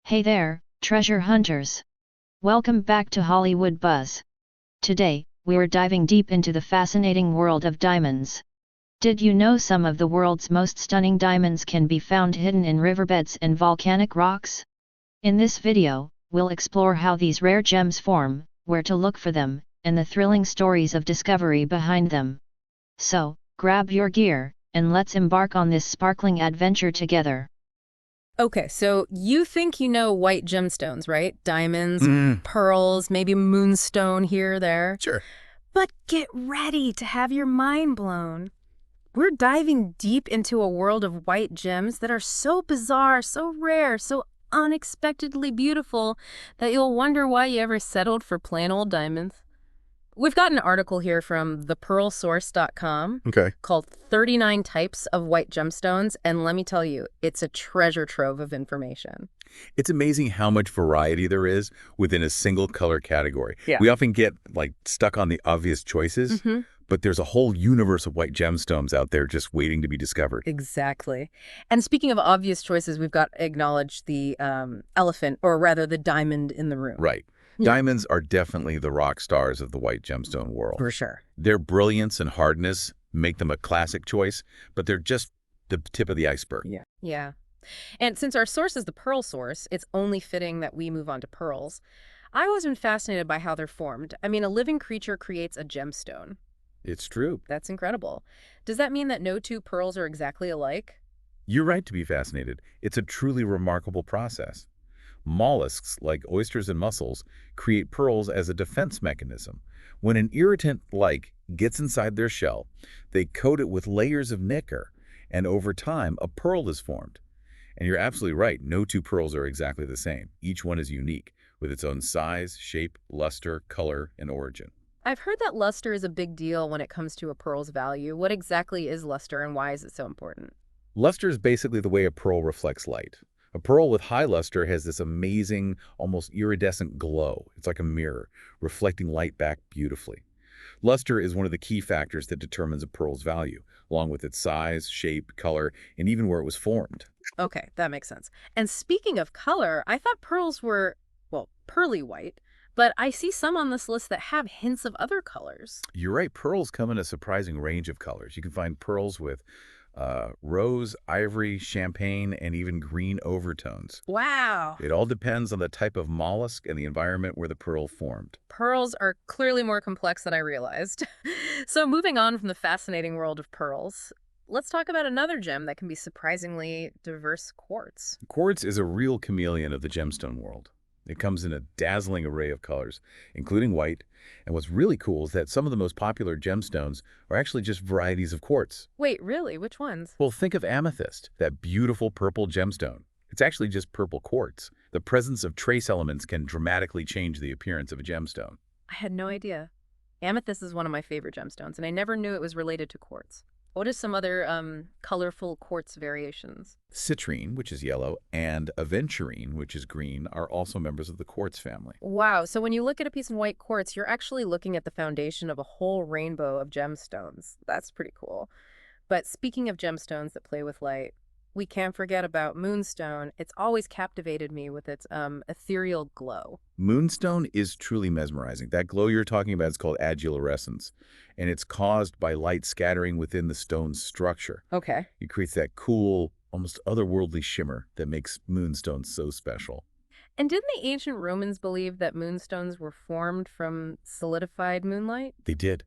Hey there, treasure hunters! Welcome back to Hollywood Buzz. Today, we're diving deep into the fascinating world of diamonds. Did you know some of the world's most stunning diamonds can be found hidden in riverbeds and volcanic rocks? In this video, we'll explore how these rare gems form, where to look for them, and the thrilling stories of discovery behind them. So, grab your gear, and let's embark on this sparkling adventure together. Okay, so you think you know white gemstones, right? Diamonds, Mm, pearls, maybe moonstone here or there. sure. But get ready to have your mind blown. We're diving deep into a world of white gems that are so bizarre, so rare, so unexpectedly beautiful that you'll wonder why you ever settled for plain old diamonds. We've got an article here from thepearlsource.com Okay. called 39 Types of White Gemstones, and let me tell you, it's a treasure trove of information. It's amazing how much variety there is within a single color category. Yeah. We often get stuck on the obvious choices, but there's a whole universe of white gemstones out there just waiting to be discovered. Exactly. And speaking of obvious choices, we've got to acknowledge the elephant, or rather the diamond in the room. Right. Diamonds are definitely the rock stars of the white gemstone world. For sure. Their brilliance and hardness make them a classic choice, but they're just the tip of the iceberg. Yeah. And since our source is the pearl source, it's only fitting that we move on to pearls. I've always been fascinated by how they're formed. I mean, a living creature creates a gemstone. It's true. That's incredible. Does that mean that no two pearls are exactly alike? You're right to be fascinated. It's a truly remarkable process. Mollusks, like oysters and mussels, create pearls as a defense mechanism. When an irritant, gets inside their shell, they coat it with layers of nacre, and over time, a pearl is formed. And you're absolutely right, no two pearls are exactly the same. Each one is unique, with its own size, shape, luster, color, and origin. I've heard that luster is a big deal when it comes to a pearl's value. What exactly is luster and why is it so important? Luster is basically the way a pearl reflects light. A pearl with high luster has this amazing, almost iridescent glow. It's like a mirror, reflecting light back beautifully. Luster is one of the key factors that determines a pearl's value, along with its size, shape, color, and even where it was formed. Okay, that makes sense. And speaking of color, I thought pearls were, well, pearly white, but I see some on this list that have hints of other colors. You're right, pearls come in a surprising range of colors. You can find pearls with rose, ivory, champagne, and even green overtones. Wow. It all depends on the type of mollusk and the environment where the pearl formed. Pearls are clearly more complex than I realized. So moving on from the fascinating world of pearls, let's talk about another gem that can be surprisingly diverse: quartz. Quartz is a real chameleon of the gemstone world. It comes in a dazzling array of colors, including white, and what's really cool is that some of the most popular gemstones are actually just varieties of quartz. Wait, really? Which ones? Well, think of amethyst, that beautiful purple gemstone. It's actually just purple quartz. The presence of trace elements can dramatically change the appearance of a gemstone. I had no idea. Amethyst is one of my favorite gemstones, and I never knew it was related to quartz. What are some other colorful quartz variations? Citrine, which is yellow, and aventurine, which is green, are also members of the quartz family. Wow, so when you look at a piece of white quartz, you're actually looking at the foundation of a whole rainbow of gemstones. That's pretty cool. But speaking of gemstones that play with light, we can't forget about moonstone. It's always captivated me with its ethereal glow. Moonstone is truly mesmerizing. That glow you're talking about is called agularescence, and it's caused by light scattering within the stone's structure. Okay. It creates that cool, almost otherworldly shimmer that makes moonstones so special. And didn't the ancient Romans believe that moonstones were formed from solidified moonlight? They did.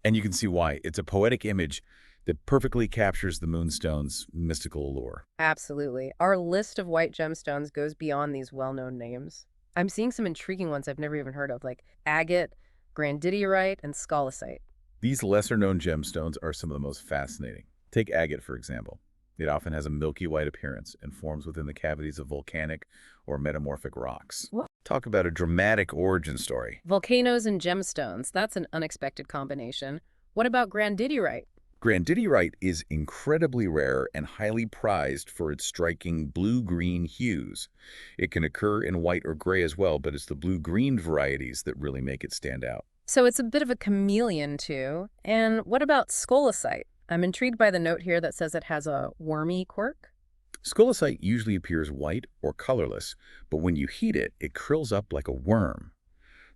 And you can see why. It's a poetic image that perfectly captures the moonstone's mystical allure. Absolutely. Our list of white gemstones goes beyond these well-known names. I'm seeing some intriguing ones I've never even heard of, like agate, grandidierite, and scholasite. These lesser-known gemstones are some of the most fascinating. Take agate, for example. It often has a milky white appearance and forms within the cavities of volcanic or metamorphic rocks. What? Talk about a dramatic origin story. Volcanoes and gemstones. That's an unexpected combination. What about grandidierite? Grandidierite is incredibly rare and highly prized for its striking blue-green hues. It can occur in white or gray as well, but it's the blue-green varieties that really make it stand out. So it's a bit of a chameleon, too. And what about scholasite? I'm intrigued by the note here that says it has a wormy quirk. Scolecite usually appears white or colorless, but when you heat it, it curls up like a worm.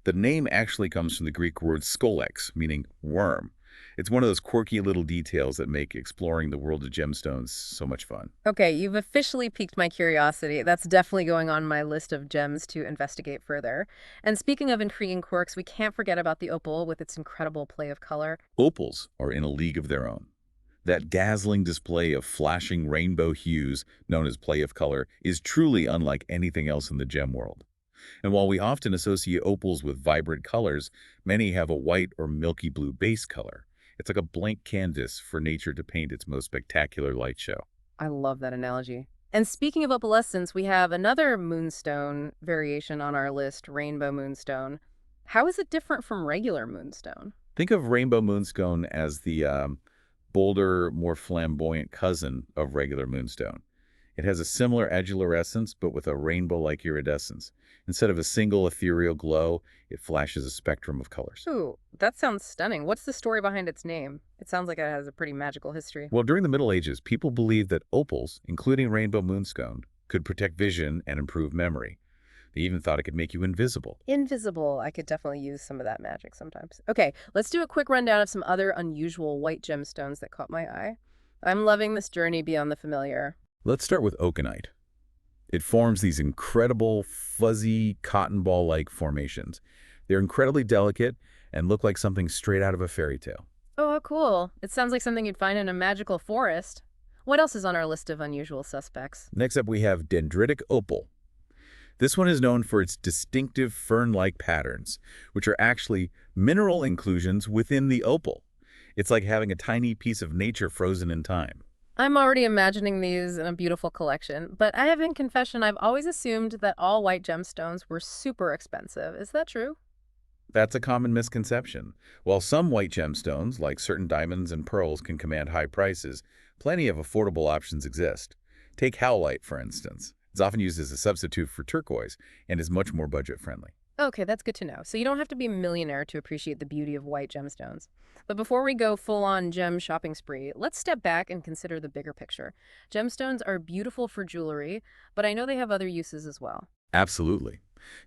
The name actually comes from the Greek word skolex, meaning worm. It's one of those quirky little details that make exploring the world of gemstones so much fun. Okay, you've officially piqued my curiosity. That's definitely going on my list of gems to investigate further. And speaking of intriguing quirks, we can't forget about the opal with its incredible play of color. Opals are in a league of their own. That dazzling display of flashing rainbow hues, known as play of color, is truly unlike anything else in the gem world. And while we often associate opals with vibrant colors, many have a white or milky blue base color. It's like a blank canvas for nature to paint its most spectacular light show. I love that analogy. And speaking of opalescence, we have another moonstone variation on our list, rainbow moonstone. How is it different from regular moonstone? Think of rainbow moonstone as the bolder, more flamboyant cousin of regular moonstone. It has a similar adular essence, but with a rainbow-like iridescence. Instead of a single ethereal glow, it flashes a spectrum of colors. Ooh, that sounds stunning. What's the story behind its name? It sounds like it has a pretty magical history. Well, during the Middle Ages, people believed that opals, including rainbow moonstone, could protect vision and improve memory. They even thought it could make you invisible. Invisible. I could definitely use some of that magic sometimes. Okay, let's do a quick rundown of some other unusual white gemstones that caught my eye. I'm loving this journey beyond the familiar. Let's start with oakenite. It forms these incredible, fuzzy, cotton ball-like formations. They're incredibly delicate and look like something straight out of a fairy tale. Oh, how cool. It sounds like something you'd find in a magical forest. What else is on our list of unusual suspects? Next up, we have dendritic opal. This one is known for its distinctive fern-like patterns, which are actually mineral inclusions within the opal. It's like having a tiny piece of nature frozen in time. I'm already imagining these in a beautiful collection, but I have in confession, I've always assumed that all white gemstones were super expensive. Is that true? That's a common misconception. While some white gemstones, like certain diamonds and pearls, can command high prices, plenty of affordable options exist. Take howlite, for instance. It's often used as a substitute for turquoise and is much more budget-friendly. Okay, that's good to know. So you don't have to be a millionaire to appreciate the beauty of white gemstones. But before we go full-on gem shopping spree, let's step back and consider the bigger picture. Gemstones are beautiful for jewelry, but I know they have other uses as well. Absolutely.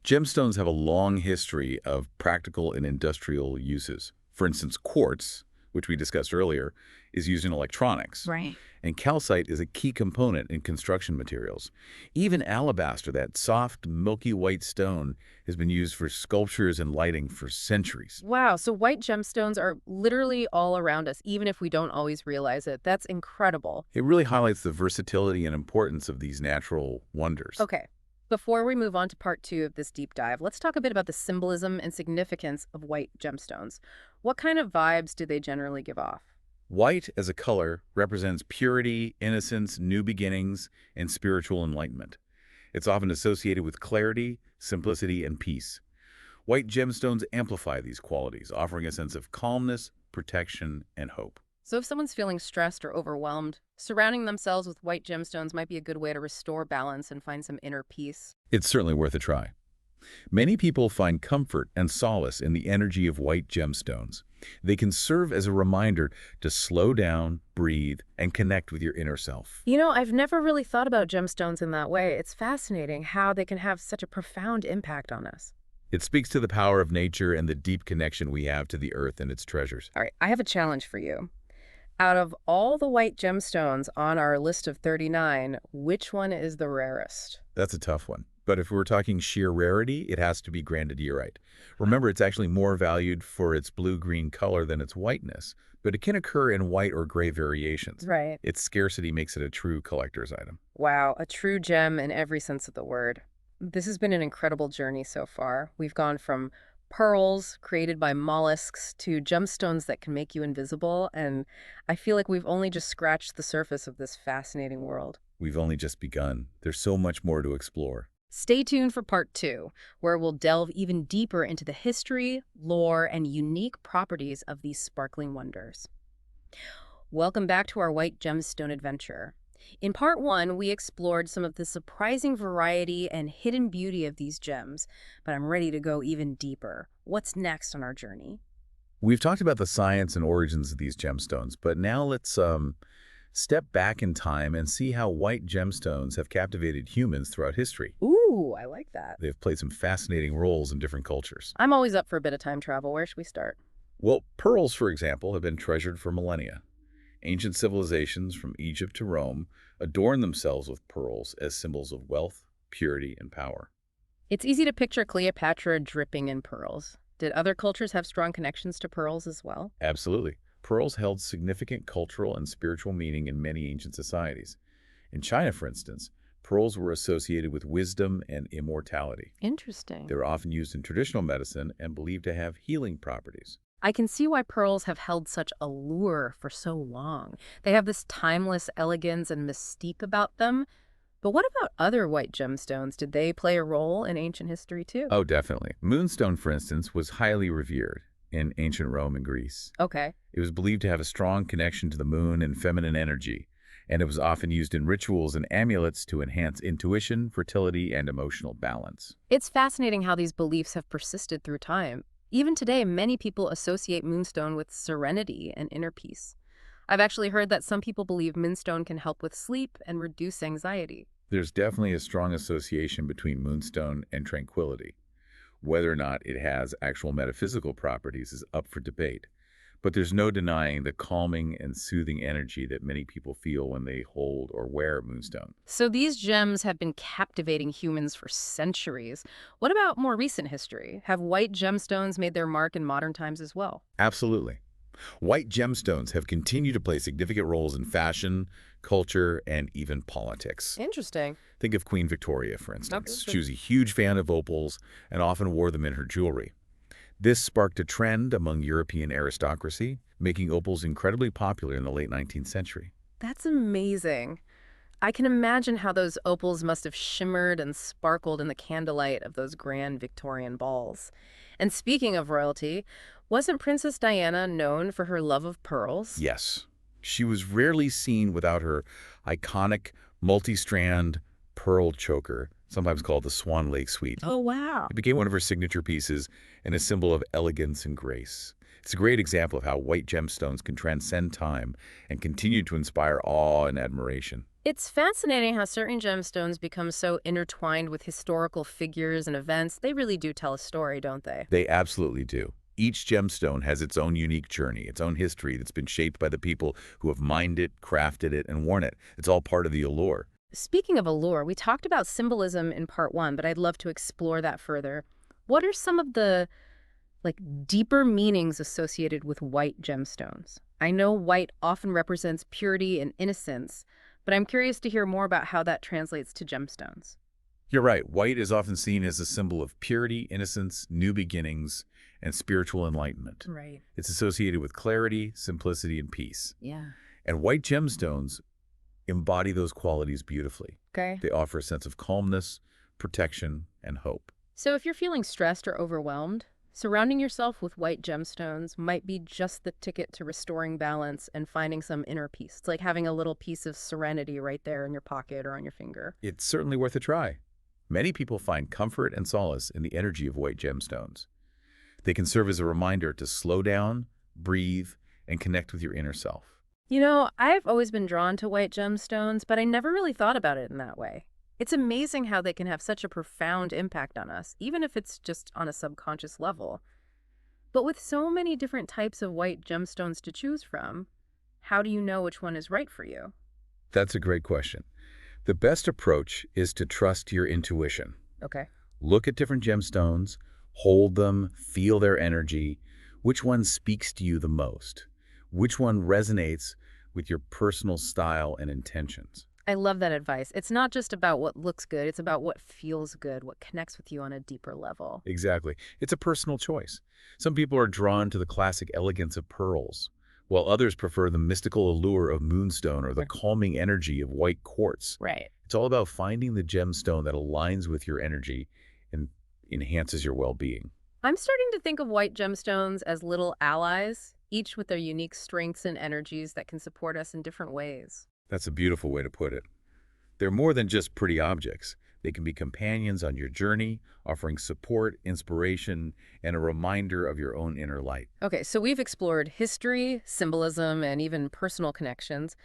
Gemstones have a long history of practical and industrial uses. For instance, quartz, which we discussed earlier, is used in electronics. Right. And calcite is a key component in construction materials. Even alabaster, that soft, milky white stone, has been used for sculptures and lighting for centuries. Wow, so white gemstones are literally all around us, even if we don't always realize it. That's incredible. It really highlights the versatility and importance of these natural wonders. Okay, before we move on to part 2 of this deep dive, let's talk a bit about the symbolism and significance of white gemstones. What kind of vibes do they generally give off? White as a color represents purity, innocence, new beginnings, and spiritual enlightenment. It's often associated with clarity, simplicity, and peace. White gemstones amplify these qualities, offering a sense of calmness, protection, and hope. So if someone's feeling stressed or overwhelmed, surrounding themselves with white gemstones might be a good way to restore balance and find some inner peace. It's certainly worth a try. Many people find comfort and solace in the energy of white gemstones. They can serve as a reminder to slow down, breathe, and connect with your inner self. You know, I've never really thought about gemstones in that way. It's fascinating how they can have such a profound impact on us. It speaks to the power of nature and the deep connection we have to the earth and its treasures. All right, I have a challenge for you. Out of all the white gemstones on our list of 39, which one is the rarest? That's a tough one. But if we're talking sheer rarity, it has to be grandidierite. Remember, it's actually more valued for its blue-green color than its whiteness, but it can occur in white or gray variations. Right. Its scarcity makes it a true collector's item. Wow, a true gem in every sense of the word. This has been an incredible journey so far. We've gone from pearls created by mollusks to gemstones that can make you invisible, and I feel like we've only just scratched the surface of this fascinating world. We've only just begun. There's so much more to explore. Stay tuned for part 2, where we'll delve even deeper into the history, lore, and unique properties of these sparkling wonders. Welcome back to our white gemstone adventure. In part 1, we explored some of the surprising variety and hidden beauty of these gems, but I'm ready to go even deeper. What's next on our journey? We've talked about the science and origins of these gemstones, but now let's Step back in time and see how white gemstones have captivated humans throughout history. Ooh, I like that. They've played some fascinating roles in different cultures. I'm always up for a bit of time travel. Where should we start? Well, pearls, for example, have been treasured for millennia. Ancient civilizations from Egypt to Rome adorned themselves with pearls as symbols of wealth, purity, and power. It's easy to picture Cleopatra dripping in pearls. Did other cultures have strong connections to pearls as well? Absolutely. Pearls held significant cultural and spiritual meaning in many ancient societies. In China, for instance, pearls were associated with wisdom and immortality. Interesting. They were often used in traditional medicine and believed to have healing properties. I can see why pearls have held such allure for so long. They have this timeless elegance and mystique about them. But what about other white gemstones? Did they play a role in ancient history too? Oh, definitely. Moonstone, for instance, was highly revered in ancient Rome and Greece. Okay. It was believed to have a strong connection to the moon and feminine energy, and it was often used in rituals and amulets to enhance intuition, fertility, and emotional balance. It's fascinating how these beliefs have persisted through time. Even today, many people associate moonstone with serenity and inner peace. I've actually heard that some people believe moonstone can help with sleep and reduce anxiety. There's definitely a strong association between moonstone and tranquility. Whether or not it has actual metaphysical properties is up for debate, but there's no denying the calming and soothing energy that many people feel when they hold or wear moonstone. So these gems have been captivating humans for centuries. What about more recent history? Have white gemstones made their mark in modern times as well? Absolutely. White gemstones have continued to play significant roles in fashion, culture, and even politics. Interesting. Think of Queen Victoria, for instance. Okay. She was a huge fan of opals and often wore them in her jewelry. This sparked a trend among European aristocracy, making opals incredibly popular in the late 19th century. That's amazing. I can imagine how those opals must have shimmered and sparkled in the candlelight of those grand Victorian balls. And speaking of royalty, wasn't Princess Diana known for her love of pearls? Yes, she was rarely seen without her iconic multi-strand pearl choker, sometimes called the Swan Lake Suite. Oh, wow. It became one of her signature pieces and a symbol of elegance and grace. It's a great example of how white gemstones can transcend time and continue to inspire awe and admiration. It's fascinating how certain gemstones become so intertwined with historical figures and events. They really do tell a story, don't they? They absolutely do. Each gemstone has its own unique journey, its own history that's been shaped by the people who have mined it, crafted it, and worn it. It's all part of the allure. Speaking of allure, we talked about symbolism in part one, but I'd love to explore that further. What are some of the deeper meanings associated with white gemstones? I know white often represents purity and innocence, but I'm curious to hear more about how that translates to gemstones. You're right. White is often seen as a symbol of purity, innocence, new beginnings, and spiritual enlightenment. Right. It's associated with clarity, simplicity, and peace. Yeah. And white gemstones embody those qualities beautifully. Okay. They offer a sense of calmness, protection, and hope. So if you're feeling stressed or overwhelmed, surrounding yourself with white gemstones might be just the ticket to restoring balance and finding some inner peace. It's like having a little piece of serenity right there in your pocket or on your finger. It's certainly worth a try. Many people find comfort and solace in the energy of white gemstones. They can serve as a reminder to slow down, breathe, and connect with your inner self. You know, I've always been drawn to white gemstones, but I never really thought about it in that way. It's amazing how they can have such a profound impact on us, even if it's just on a subconscious level. But with so many different types of white gemstones to choose from, how do you know which one is right for you? That's a great question. The best approach is to trust your intuition. Okay. Look at different gemstones, hold them, feel their energy. Which one speaks to you the most? Which one resonates with your personal style and intentions? I love that advice. It's not just about what looks good, it's about what feels good, what connects with you on a deeper level. Exactly. It's a personal choice. Some people are drawn to the classic elegance of pearls, while others prefer the mystical allure of moonstone or the calming energy of white quartz. Right. It's all about finding the gemstone that aligns with your energy and enhances your well-being. I'm starting to think of white gemstones as little allies, each with their unique strengths and energies that can support us in different ways. That's a beautiful way to put it. They're more than just pretty objects. They can be companions on your journey, offering support, inspiration, and a reminder of your own inner light. Okay, so we've explored history, symbolism, and even personal connections.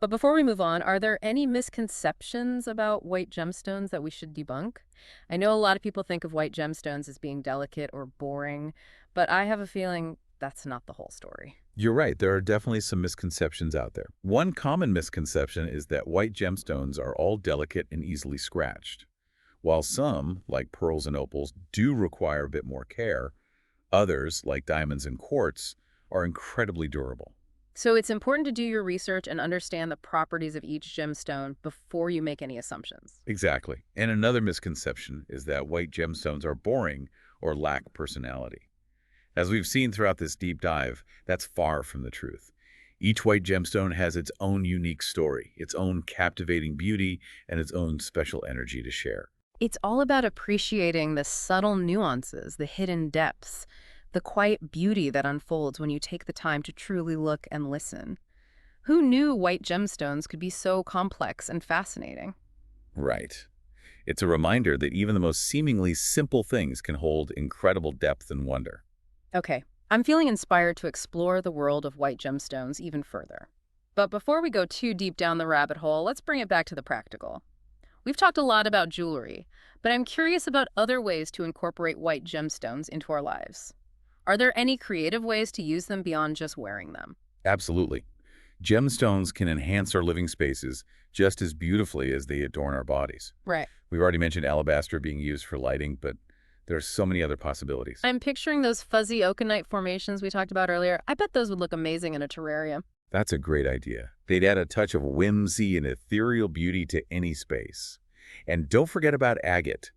But before we move on, are there any misconceptions about white gemstones that we should debunk? I know a lot of people think of white gemstones as being delicate or boring, but I have a feeling that's not the whole story. You're right, there are definitely some misconceptions out there. One common misconception is that white gemstones are all delicate and easily scratched. While some, like pearls and opals, do require a bit more care, others, like diamonds and quartz, are incredibly durable. So it's important to do your research and understand the properties of each gemstone before you make any assumptions. Exactly. And another misconception is that white gemstones are boring or lack personality. As we've seen throughout this deep dive, that's far from the truth. Each white gemstone has its own unique story, its own captivating beauty, and its own special energy to share. It's all about appreciating the subtle nuances, the hidden depths, the quiet beauty that unfolds when you take the time to truly look and listen. Who knew white gemstones could be so complex and fascinating? Right. It's a reminder that even the most seemingly simple things can hold incredible depth and wonder. Okay, I'm feeling inspired to explore the world of white gemstones even further. But before we go too deep down the rabbit hole, let's bring it back to the practical. We've talked a lot about jewelry, but I'm curious about other ways to incorporate white gemstones into our lives. Are there any creative ways to use them beyond just wearing them? Absolutely. Gemstones can enhance our living spaces just as beautifully as they adorn our bodies. Right. We've already mentioned alabaster being used for lighting, but there are so many other possibilities. I'm picturing those fuzzy oconite formations we talked about earlier. I bet those would look amazing in a terrarium. That's a great idea. They'd add a touch of whimsy and ethereal beauty to any space. And don't forget about agate.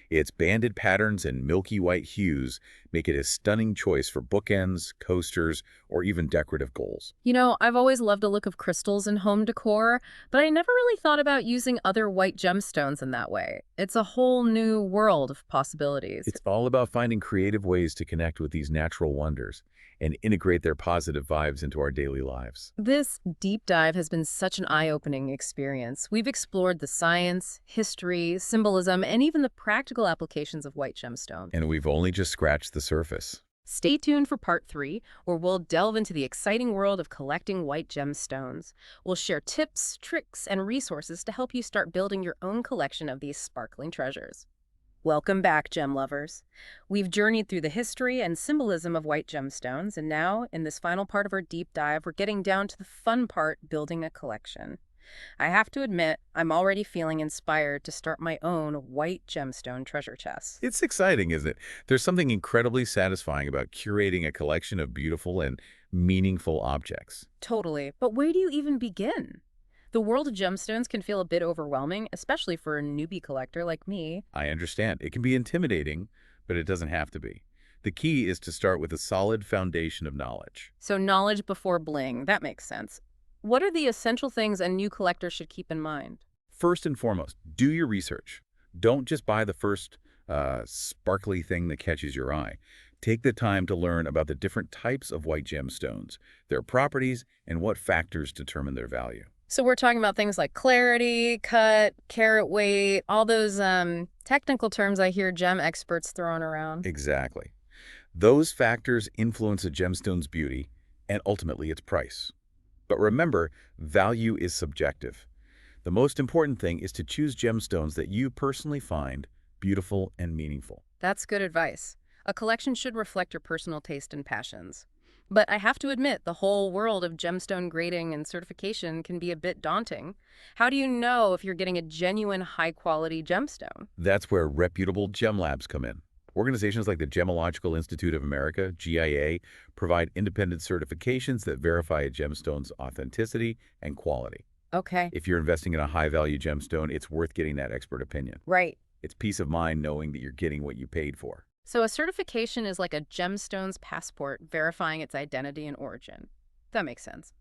Its banded patterns and milky white hues make it a stunning choice for bookends, coasters, or even decorative goals. You know, I've always loved the look of crystals in home decor, but I never really thought about using other white gemstones in that way. It's a whole new world of possibilities. It's all about finding creative ways to connect with these natural wonders and integrate their positive vibes into our daily lives. This deep dive has been such an eye-opening experience. We've explored the science, history, symbolism, and even the practical applications of white gemstone. And we've only just scratched the surface. Stay tuned for part 3, where we'll delve into the exciting world of collecting white gemstones. We'll share tips, tricks, and resources to help you start building your own collection of these sparkling treasures. Welcome back, gem lovers. We've journeyed through the history and symbolism of white gemstones, and now, in this final part of our deep dive, we're getting down to the fun part, building a collection. I have to admit, I'm already feeling inspired to start my own white gemstone treasure chest. It's exciting, isn't it? There's something incredibly satisfying about curating a collection of beautiful and meaningful objects. Totally. But where do you even begin? The world of gemstones can feel a bit overwhelming, especially for a newbie collector like me. I understand. It can be intimidating, but it doesn't have to be. The key is to start with a solid foundation of knowledge. So knowledge before bling, that makes sense. What are the essential things a new collector should keep in mind? First and foremost, do your research. Don't just buy the first sparkly thing that catches your eye. Take the time to learn about the different types of white gemstones, their properties, and what factors determine their value. So we're talking about things like clarity, cut, carat weight, all those technical terms I hear gem experts throwing around. Exactly. Those factors influence a gemstone's beauty and ultimately its price. But remember, value is subjective. The most important thing is to choose gemstones that you personally find beautiful and meaningful. That's good advice. A collection should reflect your personal taste and passions. But I have to admit, the whole world of gemstone grading and certification can be a bit daunting. How do you know if you're getting a genuine high-quality gemstone? That's where reputable gem labs come in. Organizations like the Gemological Institute of America, GIA, provide independent certifications that verify a gemstone's authenticity and quality. Okay. If you're investing in a high-value gemstone, it's worth getting that expert opinion. Right. It's peace of mind knowing that you're getting what you paid for. So a certification is like a gemstone's passport verifying its identity and origin. That makes sense.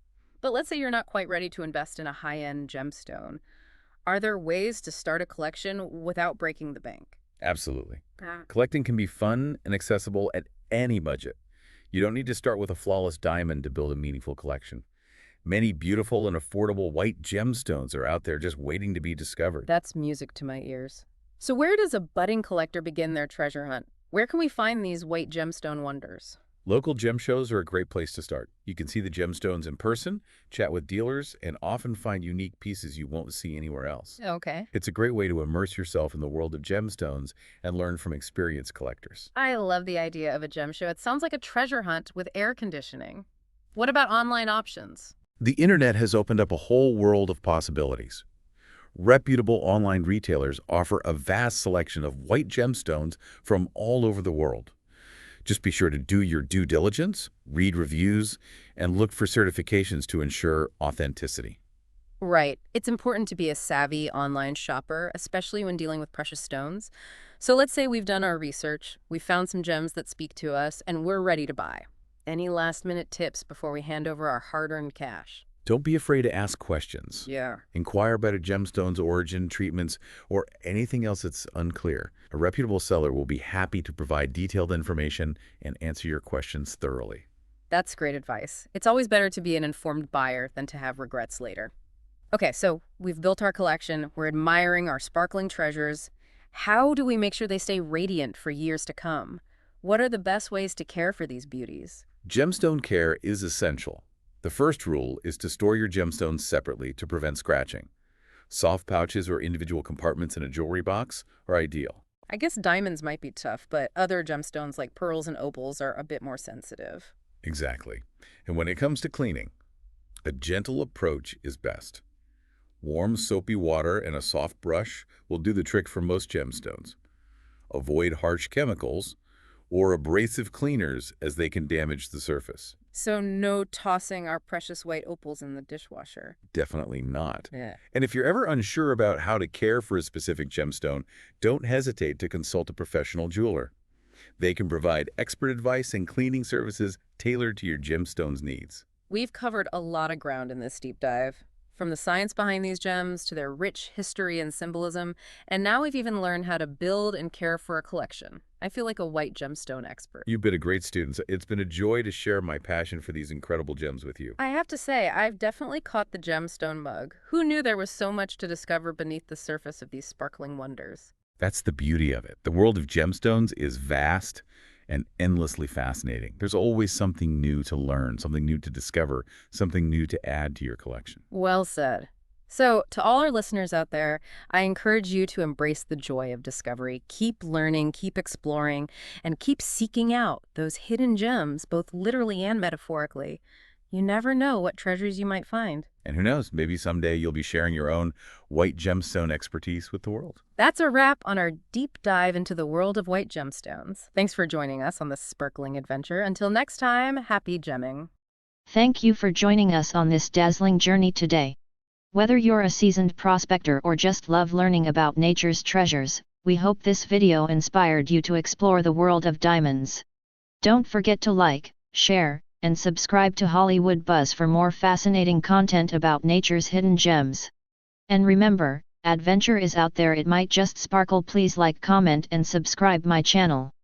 But let's say you're not quite ready to invest in a high-end gemstone. Are there ways to start a collection without breaking the bank? Absolutely. Collecting can be fun and accessible at any budget. You don't need to start with a flawless diamond to build a meaningful collection. Many beautiful and affordable white gemstones are out there just waiting to be discovered. That's music to my ears. So where does a budding collector begin their treasure hunt? Where can we find these white gemstone wonders? Local gem shows are a great place to start. You can see the gemstones in person, chat with dealers, and often find unique pieces you won't see anywhere else. Okay. It's a great way to immerse yourself in the world of gemstones and learn from experienced collectors. I love the idea of a gem show. It sounds like a treasure hunt with air conditioning. What about online options? The internet has opened up a whole world of possibilities. Reputable online retailers offer a vast selection of white gemstones from all over the world. Just be sure to do your due diligence, read reviews, and look for certifications to ensure authenticity. Right. It's important to be a savvy online shopper, especially when dealing with precious stones. So let's say we've done our research, we found some gems that speak to us, and we're ready to buy. Any last-minute tips before we hand over our hard-earned cash? Don't be afraid to ask questions. Yeah. Inquire about a gemstone's origin, treatments, or anything else that's unclear. A reputable seller will be happy to provide detailed information and answer your questions thoroughly. That's great advice. It's always better to be an informed buyer than to have regrets later. Okay, so we've built our collection, we're admiring our sparkling treasures. How do we make sure they stay radiant for years to come? What are the best ways to care for these beauties? Gemstone care is essential. The first rule is to store your gemstones separately to prevent scratching. Soft pouches or individual compartments in a jewelry box are ideal. I guess diamonds might be tough, but other gemstones like pearls and opals are a bit more sensitive. Exactly. And when it comes to cleaning, a gentle approach is best. Warm, soapy water and a soft brush will do the trick for most gemstones. Avoid harsh chemicals or abrasive cleaners as they can damage the surface. So no tossing our precious white opals in the dishwasher. Definitely not. Yeah. And if you're ever unsure about how to care for a specific gemstone, don't hesitate to consult a professional jeweler. They can provide expert advice and cleaning services tailored to your gemstone's needs. We've covered a lot of ground in this deep dive, from the science behind these gems to their rich history and symbolism, and now we've even learned how to build and care for a collection. I feel like a white gemstone expert. You've been a great student. It's been a joy to share my passion for these incredible gems with you. I have to say, I've definitely caught the gemstone bug. Who knew there was so much to discover beneath the surface of these sparkling wonders? That's the beauty of it. The world of gemstones is vast and endlessly fascinating. There's always something new to learn, something new to discover, something new to add to your collection. Well said. So, to all our listeners out there, I encourage you to embrace the joy of discovery. Keep learning, keep exploring, and keep seeking out those hidden gems, both literally and metaphorically. You never know what treasures you might find. And who knows, maybe someday you'll be sharing your own white gemstone expertise with the world. That's a wrap on our deep dive into the world of white gemstones. Thanks for joining us on this sparkling adventure. Until next time, happy gemming. Thank you for joining us on this dazzling journey today. Whether you're a seasoned prospector or just love learning about nature's treasures, we hope this video inspired you to explore the world of diamonds. Don't forget to like, share, and subscribe to Hollywood Buzz for more fascinating content about nature's hidden gems. And remember, adventure is out there, it might just sparkle. Please like, comment, and subscribe my channel.